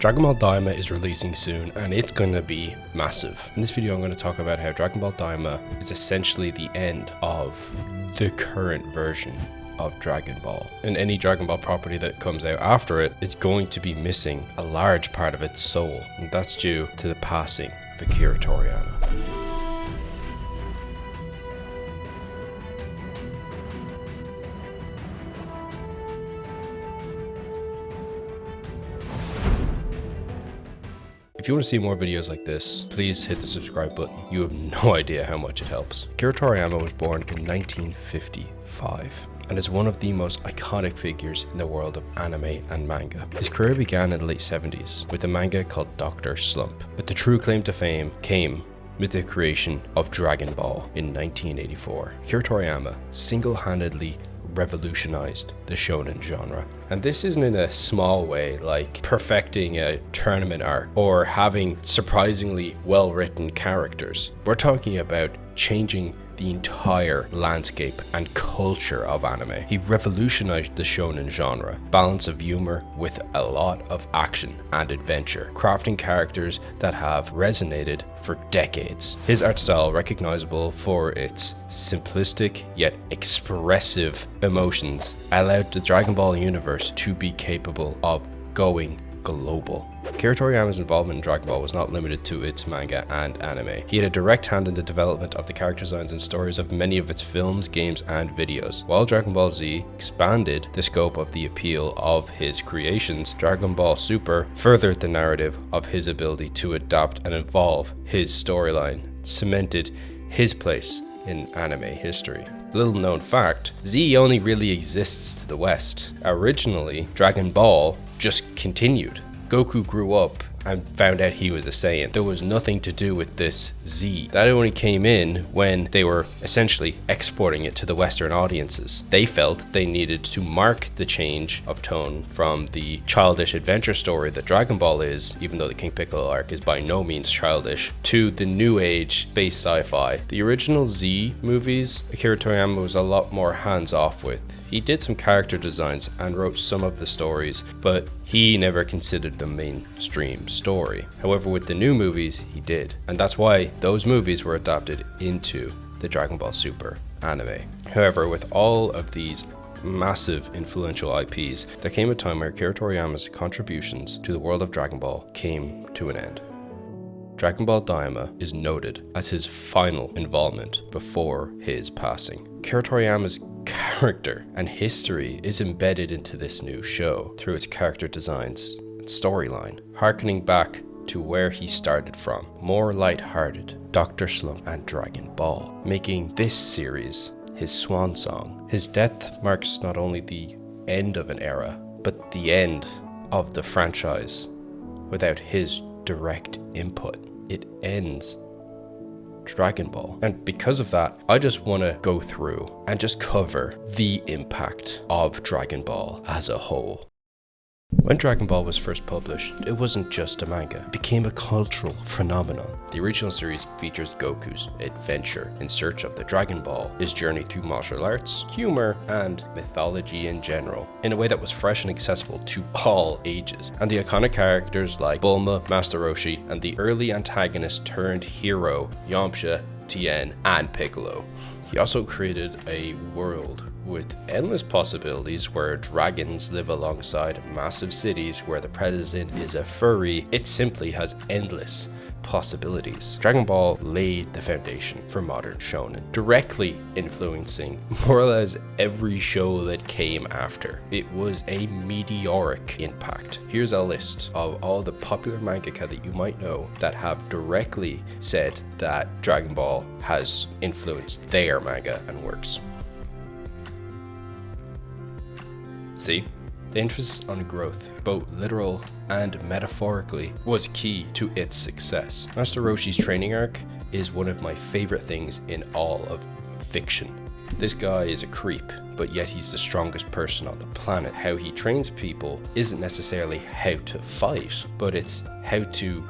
Dragon Ball Daima is releasing soon and it's gonna be massive. In this video I'm going to talk about how Dragon Ball Daima is essentially the end of the current version of Dragon Ball. And any Dragon Ball property that comes out after it is going to be missing a large part of its soul, and that's due to the passing of Akira Toriyama. If you want to see more videos like this, please hit the subscribe button. You have no idea how much it helps. Akira Toriyama was born in 1955 and is one of the most iconic figures in the world of anime and manga. His career began in the late 70s with a manga called Dr. Slump, but the true claim to fame came with the creation of Dragon Ball in 1984. Akira Toriyama single-handedly revolutionized the shonen genre. And this isn't in a small way like perfecting a tournament arc or having surprisingly well-written characters. We're talking about changing the entire landscape and culture of anime. He revolutionized the shonen genre, balance of humor with a lot of action and adventure, crafting characters that have resonated for decades. His art style, recognizable for its simplistic yet expressive emotions, allowed the Dragon Ball universe to be capable of going global. Akira Toriyama's involvement in Dragon Ball was not limited to its manga and anime. He had a direct hand in the development of the character designs and stories of many of its films, games, and videos. While Dragon Ball Z expanded the scope of the appeal of his creations, Dragon Ball Super furthered the narrative of his ability to adapt and evolve his storyline, cemented his place in anime history. Little known fact, Z only really exists to the West. Originally, Dragon Ball just continued. Goku grew up and found out he was a Saiyan. There was nothing to do with this Z. That only came in when they were essentially exporting it to the Western audiences. They felt they needed to mark the change of tone from the childish adventure story that Dragon Ball is, even though the King Piccolo arc is by no means childish, to the new age space sci-fi. The original Z movies, Akira Toriyama was a lot more hands-off with. He did some character designs and wrote some of the stories, but he never considered the mainstream story. However, with the new movies, he did. And that's why those movies were adapted into the Dragon Ball Super anime. However, with all of these massive influential IPs, there came a time where Akira Toriyama's contributions to the world of Dragon Ball came to an end. Dragon Ball Daima is noted as his final involvement before his passing. Akira Toriyama's character and history is embedded into this new show through its character designs and storyline, harkening back to where he started from, more light-hearted Dr. Slump and Dragon Ball, making this series his swan song. His death marks not only the end of an era, but the end of the franchise. Without his direct input, it ends Dragon Ball. And because of that, I just want to go through and just cover the impact of Dragon Ball as a whole. When Dragon Ball was first published, it wasn't just a manga. It became a cultural phenomenon. The original series features Goku's adventure in search of the Dragon Ball, his journey through martial arts, humor, and mythology in general, in a way that was fresh and accessible to all ages. And the iconic characters like Bulma, Master Roshi, and the early antagonist turned hero, Yamcha, Tien, and Piccolo. He also created a world with endless possibilities where dragons live alongside massive cities where the president is a furry. It simply has endless possibilities. Dragon Ball laid the foundation for modern shonen, directly influencing more or less every show that came after. It was a meteoric impact. Here's a list of all the popular mangaka that you might know that have directly said that Dragon Ball has influenced their manga and works. See? The emphasis on growth, both literal and metaphorically, was key to its success. Master Roshi's training arc is one of my favorite things in all of fiction. This guy is a creep, but yet he's the strongest person on the planet. How he trains people isn't necessarily how to fight, but it's how to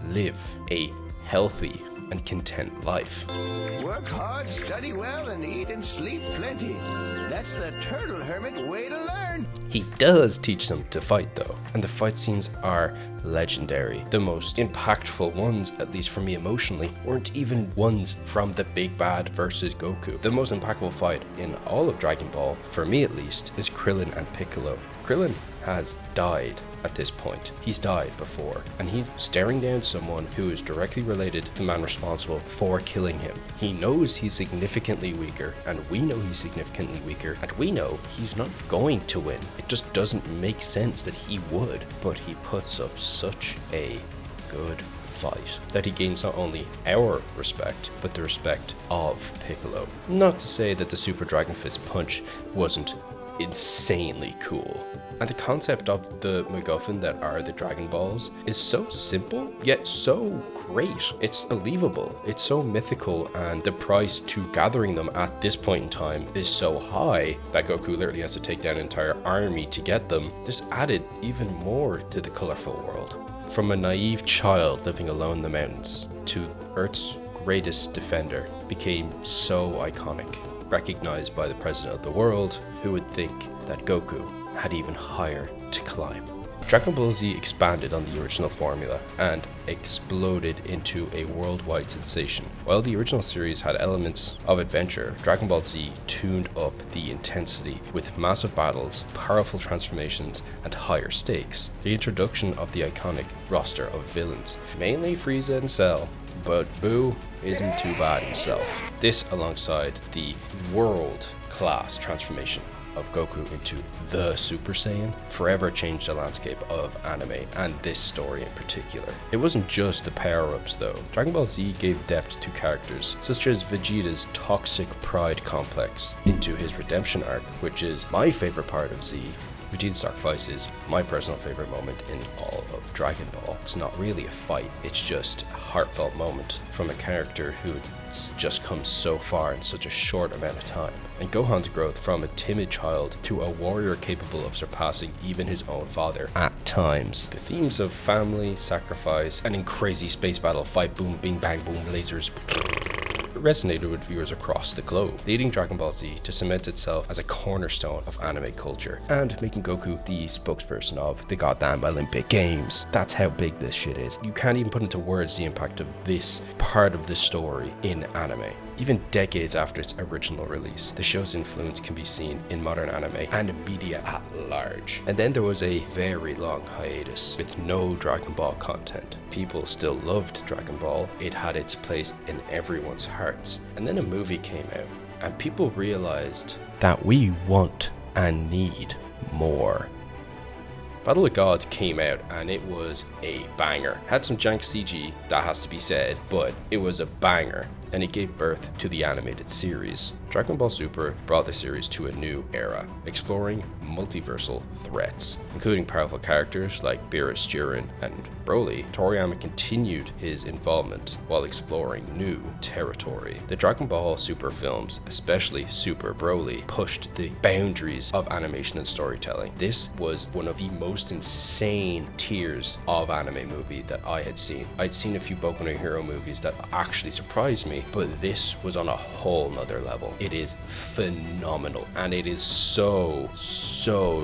live a healthy and content life. Work hard, study well, and eat and sleep plenty. That's the turtle hermit way to learn. He does teach them to fight though, and the fight scenes are legendary. The most impactful ones, at least for me emotionally, weren't even ones from the big bad versus Goku. The most impactful fight in all of Dragon Ball, for me at least, is Krillin and Piccolo. Krillin has died at this point. He's died before, and he's staring down someone who is directly related to the man responsible for killing him. He knows he's significantly weaker, and we know he's significantly weaker, and we know he's not going to win. It just doesn't make sense that he would, but he puts up such a good fight that he gains not only our respect, but the respect of Piccolo. Not to say that the Super Dragon Fist punch wasn't insanely cool. And the concept of the MacGuffin that are the Dragon Balls is so simple, yet so great. It's believable. It's so mythical, and the price to gathering them at this point in time is so high that Goku literally has to take down an entire army to get them. This added even more to the colorful world. From a naive child living alone in the mountains to Earth's greatest defender became so iconic, recognized by the president of the world. Who would think that Goku had even higher to climb? Dragon Ball Z expanded on the original formula and exploded into a worldwide sensation. While the original series had elements of adventure, Dragon Ball Z tuned up the intensity with massive battles, powerful transformations, and higher stakes. The introduction of the iconic roster of villains, mainly Frieza and Cell, but Boo isn't too bad himself. This alongside the world-class transformation of Goku into the Super Saiyan forever changed the landscape of anime, and this story in particular. It wasn't just the power-ups though. Dragon Ball Z gave depth to characters such as Vegeta's toxic pride complex into his redemption arc, which is my favorite part of Z. Vegeta's sacrifice is my personal favorite moment in all of Dragon Ball. It's not really a fight, it's just a heartfelt moment from a character who just comes so far in such a short amount of time. And Gohan's growth from a timid child to a warrior capable of surpassing even his own father at times. The themes of family, sacrifice, and in crazy space battle, fight, boom, bing, bang, boom, lasers, resonated with viewers across the globe, leading Dragon Ball Z to cement itself as a cornerstone of anime culture and making Goku the spokesperson of the goddamn Olympic Games. That's how big this shit is. You can't even put into words the impact of this part of the story in anime. Even decades after its original release, the show's influence can be seen in modern anime and media at large. And then there was a very long hiatus with no Dragon Ball content. People still loved Dragon Ball. It had its place in everyone's hearts. And then a movie came out, and people realized that we want and need more. Battle of Gods came out and it was a banger. Had some jank CG, that has to be said, but it was a banger, and it gave birth to the animated series. Dragon Ball Super brought the series to a new era, exploring multiversal threats, including powerful characters like Beerus, Jiren, and Broly. Toriyama continued his involvement while exploring new territory. The Dragon Ball Super films, especially Super Broly, pushed the boundaries of animation and storytelling. This was one of the most insane tiers of anime movie that I had seen. I'd seen a few Boku no Hero movies that actually surprised me, but this was on a whole nother level. It is phenomenal, and it is so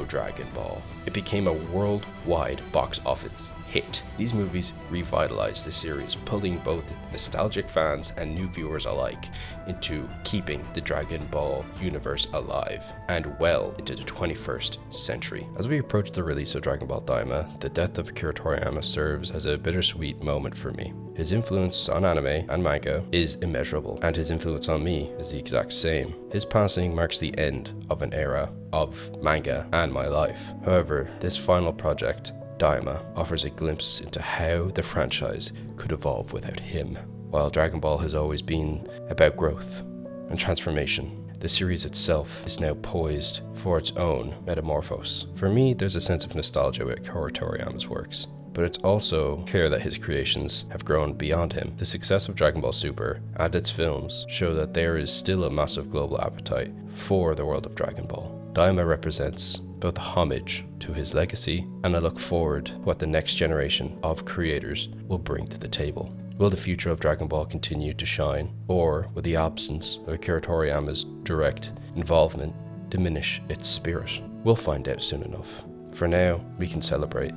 Dragon Ball. It became a worldwide box office hit. These movies revitalized the series, pulling both nostalgic fans and new viewers alike into keeping the Dragon Ball universe alive and well into the 21st century. As we approach the release of Dragon Ball Daima, the death of Akira Toriyama serves as a bittersweet moment for me. His influence on anime and manga is immeasurable, and his influence on me is the exact same. His passing marks the end of an era of manga and my life. However, this final project, Daima, offers a glimpse into how the franchise could evolve without him. While Dragon Ball has always been about growth and transformation, the series itself is now poised for its own metamorphose. For me, there's a sense of nostalgia with Akira Toriyama's works, but it's also clear that his creations have grown beyond him. The success of Dragon Ball Super and its films show that there is still a massive global appetite for the world of Dragon Ball. Daima represents both homage to his legacy, and I look forward to what the next generation of creators will bring to the table. Will the future of Dragon Ball continue to shine, or will the absence of Akira Toriyama's direct involvement diminish its spirit? We'll find out soon enough. For now, we can celebrate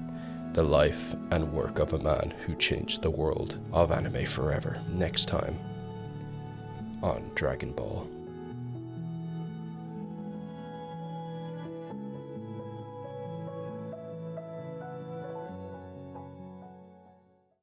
the life and work of a man who changed the world of anime forever next time on Dragon Ball.